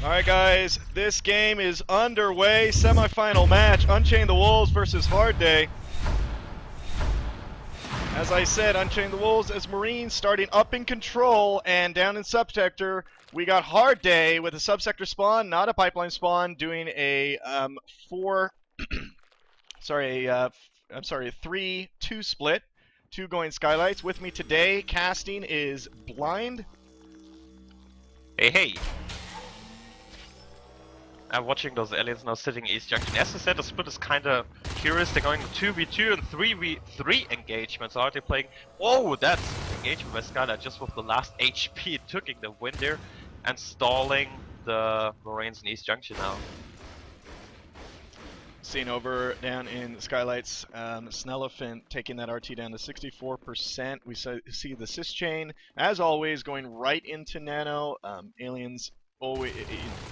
Alright guys, this game is underway. Semi-final match, Unchain the Wolves versus Hard Day. As I said, Unchain the Wolves as Marines starting up in control, and down in subsector, we got Hard Day with a subsector spawn, not a pipeline spawn, doing a 3-2 split. 2 going skylights. With me today, casting is Blind. Hey, hey! I'm watching those aliens now sitting East Junction. As I said, the split is kinda curious. They're going 2v2 and 3v3 engagements. Are they playing? Oh, that's engagement by Skylight just with the last HP taking the win there and stalling the Marines in East Junction now. Seen over down in Skylights, Snellefant taking that RT down to 64%. We see the Cis chain, as always, going right into Nano. Aliens, always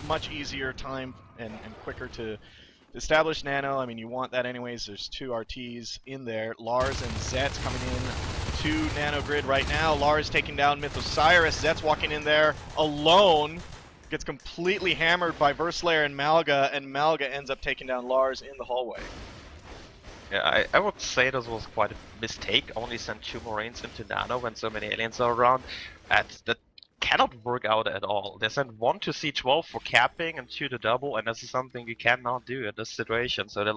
much easier time and quicker to establish Nano. I mean, you want that anyways. There's 2 RTs in there. Lars and Zet's coming in to Nano Grid right now. Lars taking down Myth Osiris. Zet's walking in there alone. Gets completely hammered by Verslayer and Malga ends up taking down Lars in the hallway. Yeah, I would say this was quite a mistake. Only send 2 Marines into Nano when so many aliens are around. That cannot work out at all. They sent 1 to C12 for capping and 2 to double, and this is something you cannot do in this situation. So they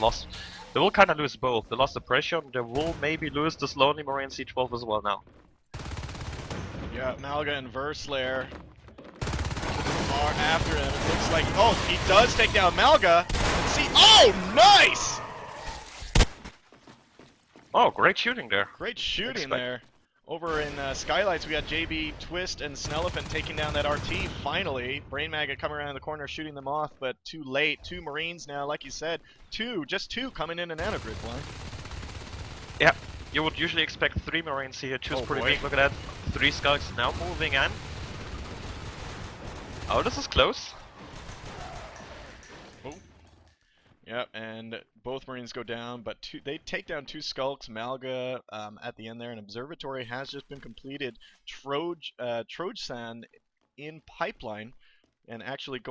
will kind of lose both. They lost the pressure, and they will maybe lose this lonely Marine C12 as well now. Yeah, Malga and Verslayer are after him. It looks like, oh, he does take down Malga. See, oh, nice! Oh, great shooting there. Great shooting there. Over in Skylights, we got JB, Twist, and Snellefant taking down that RT finally. Brain Maggot coming around the corner, shooting them off, but too late. 2 Marines now, like you said. Just two coming in Nano Grid, Blind. Yeah, you would usually expect 3 Marines here. 2 is pretty big, look at that. 3 Skulks now moving in. Oh, this is close. Oh. Yep, and both Marines go down, but they take down 2 Skulks. Malga at the end there. An observatory has just been completed. Trojan in pipeline, and actually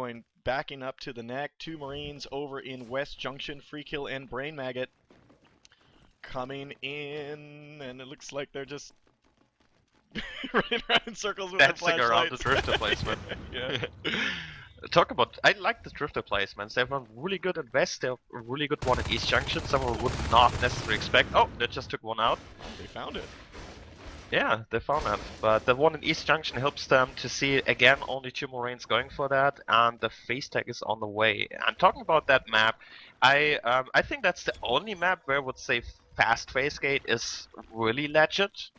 backing up to the neck. 2 Marines over in West Junction. Free Kill and Brain Maggot coming in, and it looks like they're just running around in circles with their flashlights. Around the drifter placement. Yeah. Talk about, I like the drifter placements. They have one really good at West, they have a really good one at East Junction. Someone would not necessarily expect. Oh, they just took one out. They found it. Yeah, they found that. But the one in East Junction helps them to see, again, only 2 Marines going for that, and the phase tag is on the way. And talking about that map, I think that's the only map where I would say fast phase gate is really legit.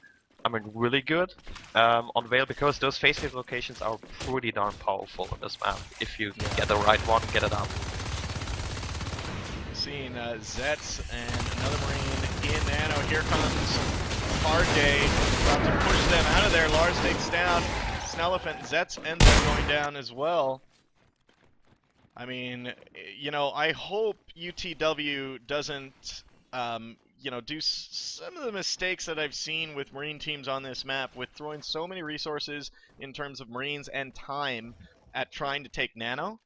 I mean, really good on Vale, because those phase gate locations are pretty darn powerful on this map. If you get the right one, get it up. Seeing Zets and another Marine in Nano. Here comes Hard Day. About to push them out of there. Lars takes down Snellefant. Zets ends up going down as well. I mean, you know, I hope UTW doesn't do some of the mistakes that I've seen with Marine teams on this map, with throwing so many resources in terms of Marines and time at trying to take Nano.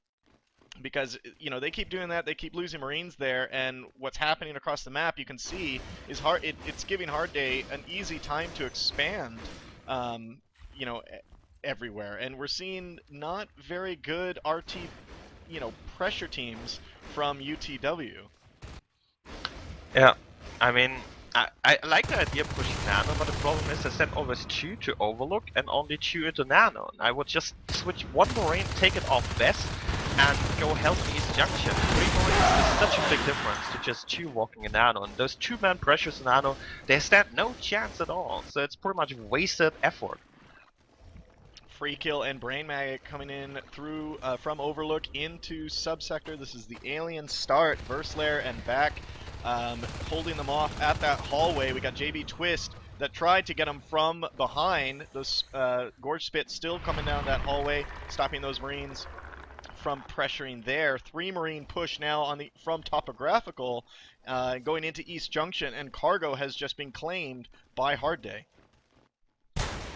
Because, you know, they keep doing that, they keep losing Marines there, and what's happening across the map, you can see, is it's giving Hard Day an easy time to expand, you know, everywhere. And we're seeing not very good RT, you know, pressure teams from UTW. Yeah. I mean, I like the idea of pushing Nano, but the problem is I send always 2 to Overlook and only 2 into Nano. And I would just switch 1 Marine, take it off West, and go help East Junction. 3 Marines is such a big difference to just 2 walking in Nano. And those 2-man pressures in Nano, they stand no chance at all. So it's pretty much wasted effort. Free Kill and Brain Maggot coming in through from Overlook into Subsector. This is the alien start. Verslayer and back. Holding them off at that hallway. We got JB Twist that tried to get them from behind. Those Gorge Spit still coming down that hallway, stopping those Marines from pressuring there. 3 Marine push now on from Topographical, going into East Junction, and cargo has just been claimed by Hard Day.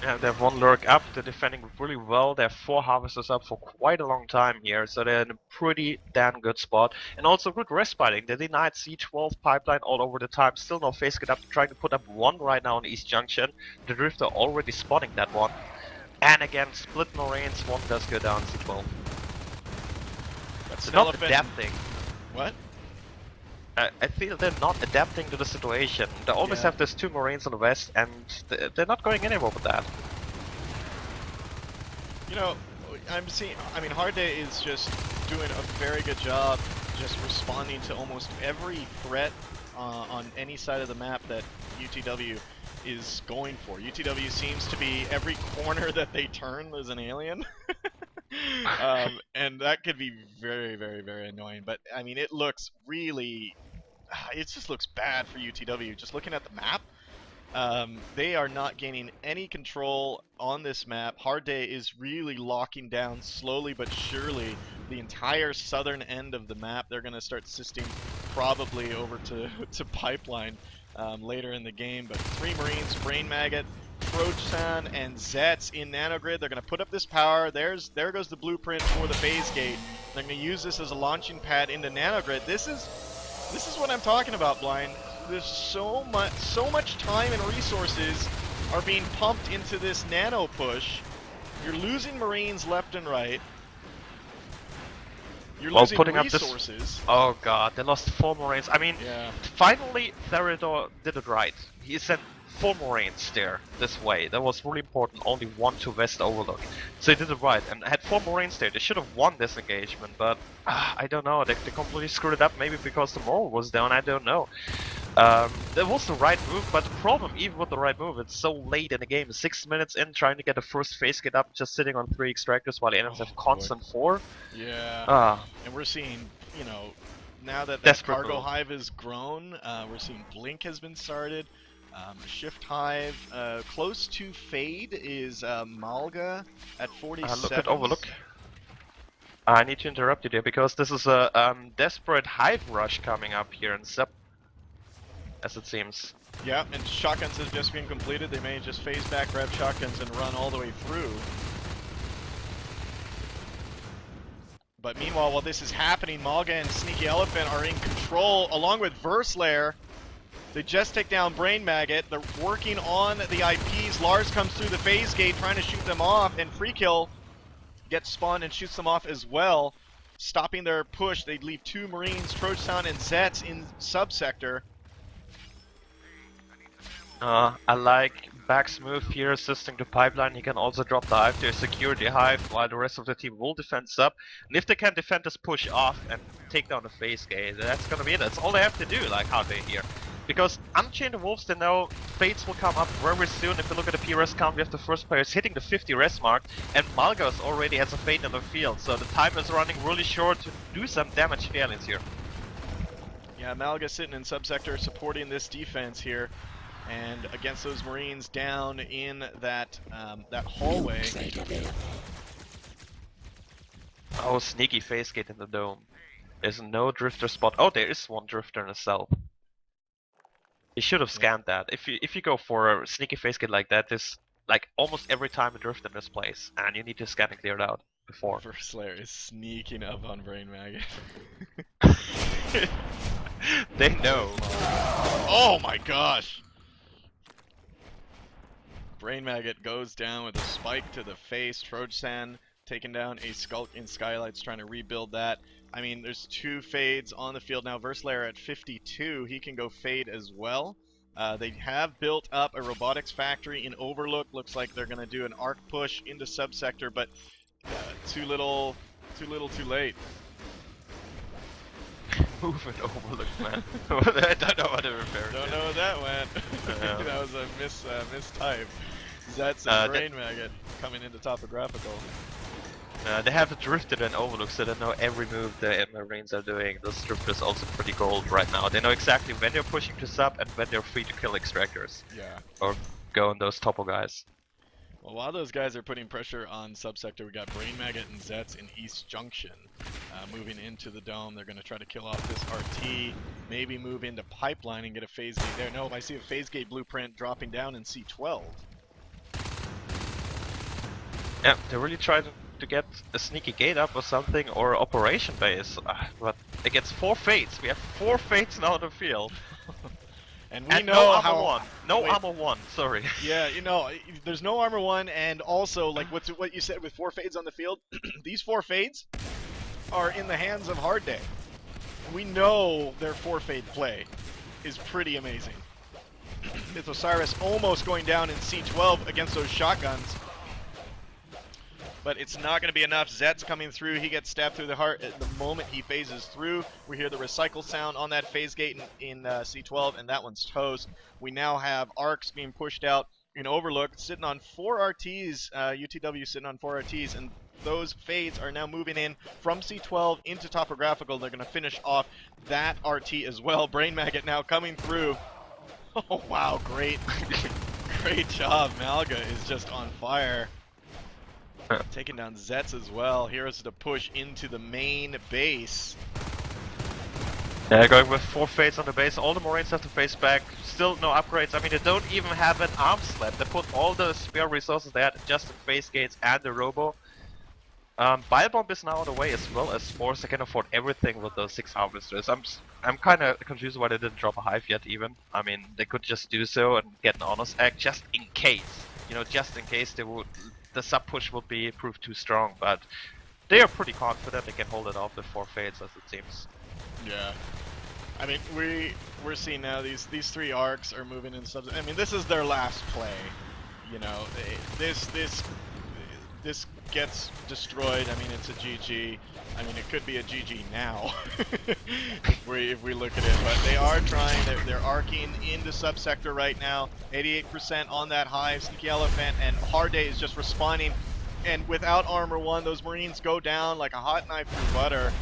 Yeah, they have one lurk up, they're defending really well, they have 4 harvesters up for quite a long time here, so they're in a pretty damn good spot. And also good respiting, they denied C12 pipeline all over the time, still no face get up, trying to put up 1 right now on East Junction. The Drifter already spotting that one. And again, split Moraines, 1 does go down C12. They're not adapting. What? I feel they're not adapting to the situation. They always have those 2 Marines on the west, and they're not going anywhere with that. You know, I mean, Hard Day is just doing a very good job just responding to almost every threat on any side of the map that UTW is going for. UTW seems to be every corner that they turn, there's an alien. And that could be very, very, very annoying. But I mean, it looks really, it just looks bad for UTW. Just looking at the map, they are not gaining any control on this map. Hard Day is really locking down slowly but surely the entire southern end of the map. They're going to start assisting probably over to Pipeline later in the game. But 3 Marines, Brain Maggot, Trojan, and Zets in Nanogrid. They're going to put up this power. There goes the blueprint for the phase gate. They're going to use this as a launching pad into Nanogrid. This is what I'm talking about, Blind. There's so much time and resources are being pumped into this nano push. You're losing Marines left and right. You're losing resources. Oh god, they lost 4 Marines. I mean, finally Theridor did it right. He sent 4 Marines there, this way. That was really important, only 1 to West Overlook. So he did it right, and had 4 Marines there. They should have won this engagement, but I don't know, they completely screwed it up, maybe because the morale was down, I don't know. That was the right move, but the problem, even with the right move, it's so late in the game. 6 minutes in, trying to get the first phase get up, just sitting on 3 extractors while the enemies have constant 4. Yeah, and we're seeing, you know, now that that cargo hive has grown, we're seeing Blink has been started. Shift Hive, close to Fade is Malga at 47. Look at Overlook. I need to interrupt you there because this is a desperate hive rush coming up here in Sub, as it seems. Yeah, and shotguns have just been completed. They may just phase back, grab shotguns, and run all the way through. But meanwhile, while this is happening, Malga and Sneaky Elephant are in control, along with Verslayer. They just take down Brain Maggot. They're working on the IPs. Lars comes through the phase gate trying to shoot them off, and Free Kill gets spawned and shoots them off as well, stopping their push. They leave 2 Marines, Trojan and Zets in subsector. I like Back's move here, assisting the pipeline. He can also drop the hive there, secure the hive, while the rest of the team will defend sub. And if they can defend this push off and take down the phase gate, that's gonna be it. That's all they have to do, like how they here. Because Unchain the Wolves, they know Fates will come up very soon. If you look at the PRS count, we have the first players hitting the 50 res mark, and Malgas already has a Fate in the field, so the time is running really short to do some damage to the aliens here. Yeah, Malga sitting in subsector supporting this defense here, and against those Marines down in that that hallway. Oh, sneaky phase gate in the dome. There's no drifter spot. Oh, there is one drifter in the cell. You should have scanned that. If you go for a sneaky face gate like that, there's like almost every time a drift in this place, and you need to scan and clear it out before. Verslayer is sneaking up on Brain Maggot. They know. Oh my gosh! Brain Maggot goes down with a spike to the face. Trojan taking down a Skulk in Skylights, trying to rebuild that. I mean, there's 2 fades on the field now. Verslayer at 52, he can go fade as well. They have built up a robotics factory in Overlook. Looks like they're going to do an arc push into subsector, but too little, too late. Moving Overlook, man. I don't know what to refer to. Don't know what that went. Yeah. That was a mistype. That's a Brain Maggot coming into topographical. They have drifted and Overlook, so they know every move the Marines are doing. Those drifters also pretty gold right now. They know exactly when they're pushing to sub and when they're free to kill extractors. Yeah. Or go on those topo guys. Well, while those guys are putting pressure on subsector, we got Brain Maggot and Zets in East Junction. Moving into the dome, they're going to try to kill off this RT, maybe move into Pipeline and get a phase gate there. No, I see a phase gate blueprint dropping down in C12. Yeah, they really tried to get a sneaky gate up or something, or operation base. But against 4 Fates, we have 4 Fates now on the field. And we And know no armor how... 1. No Wait. armor 1, sorry. Yeah, you know, there's no armor 1, and also, like what you said with 4 Fades on the field, these 4 Fades are in the hands of Hard Day. We know their 4 Fade play is pretty amazing. It's Osiris almost going down in C12 against those shotguns. But it's not going to be enough. Zet's coming through. He gets stabbed through the heart at the moment he phases through. We hear the recycle sound on that phase gate in C12, and that one's toast. We now have arcs being pushed out in Overlook, sitting on 4 RTs, UTW sitting on 4 RTs, and those fades are now moving in from C12 into Topographical. They're going to finish off that RT as well. Brain Maggot now coming through. Oh, wow, great. Great job. Malga is just on fire. Taking down Zets as well. Heroes to push into the main base. Yeah, going with 4 Fates on the base. All the Marines have to face back. Still no upgrades. I mean, they don't even have an arm slab. They put all the spare resources they had just in phase gates and the Robo. Bilebomb is now on the way as well as Spores. They can afford everything with those 6 harvesters. I'm kind of confused why they didn't drop a hive yet even. I mean, they could just do so and get an honest egg just in case. You know, just in case they would... The sub push will be proved too strong, but they are pretty confident they can hold it off with 4 Fates as it seems. Yeah. I mean, we're seeing now these 3 arcs are moving in subs. I mean, this is their last play. You know, this gets destroyed. I mean, it's a GG. I mean, it could be a GG now if we look at it. But they are trying. They're arcing into subsector right now. 88% on that hive. Sneaky Elephant and Hard Day is just responding. And without armor 1, those Marines go down like a hot knife through butter.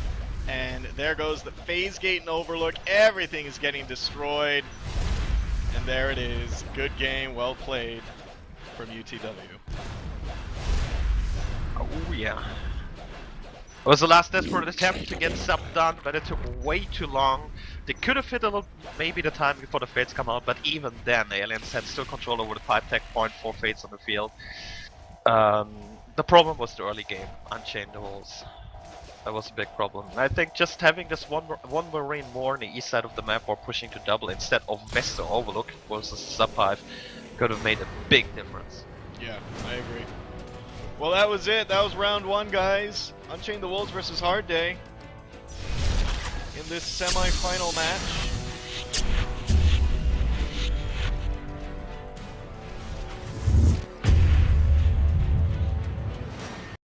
And there goes the phase gate and Overlook. Everything is getting destroyed. And there it is. Good game, well played from UTW. Oh yeah. It was the last desperate attempt to get sub done, but it took way too long. They could have hit a little, maybe the time before the Fates come out, but even then, Aliens had still control over the 5 tech point, 4 Fates on the field. The problem was the early game, Unchain the walls. That was a big problem. And I think just having this one Marine more on the east side of the map or pushing to double instead of West or Overlook versus sub 5 could have made a big difference. Yeah, I agree. Well, that was it. That was round 1, guys. Unchain the Wolves versus Hard Day in this semi-final match.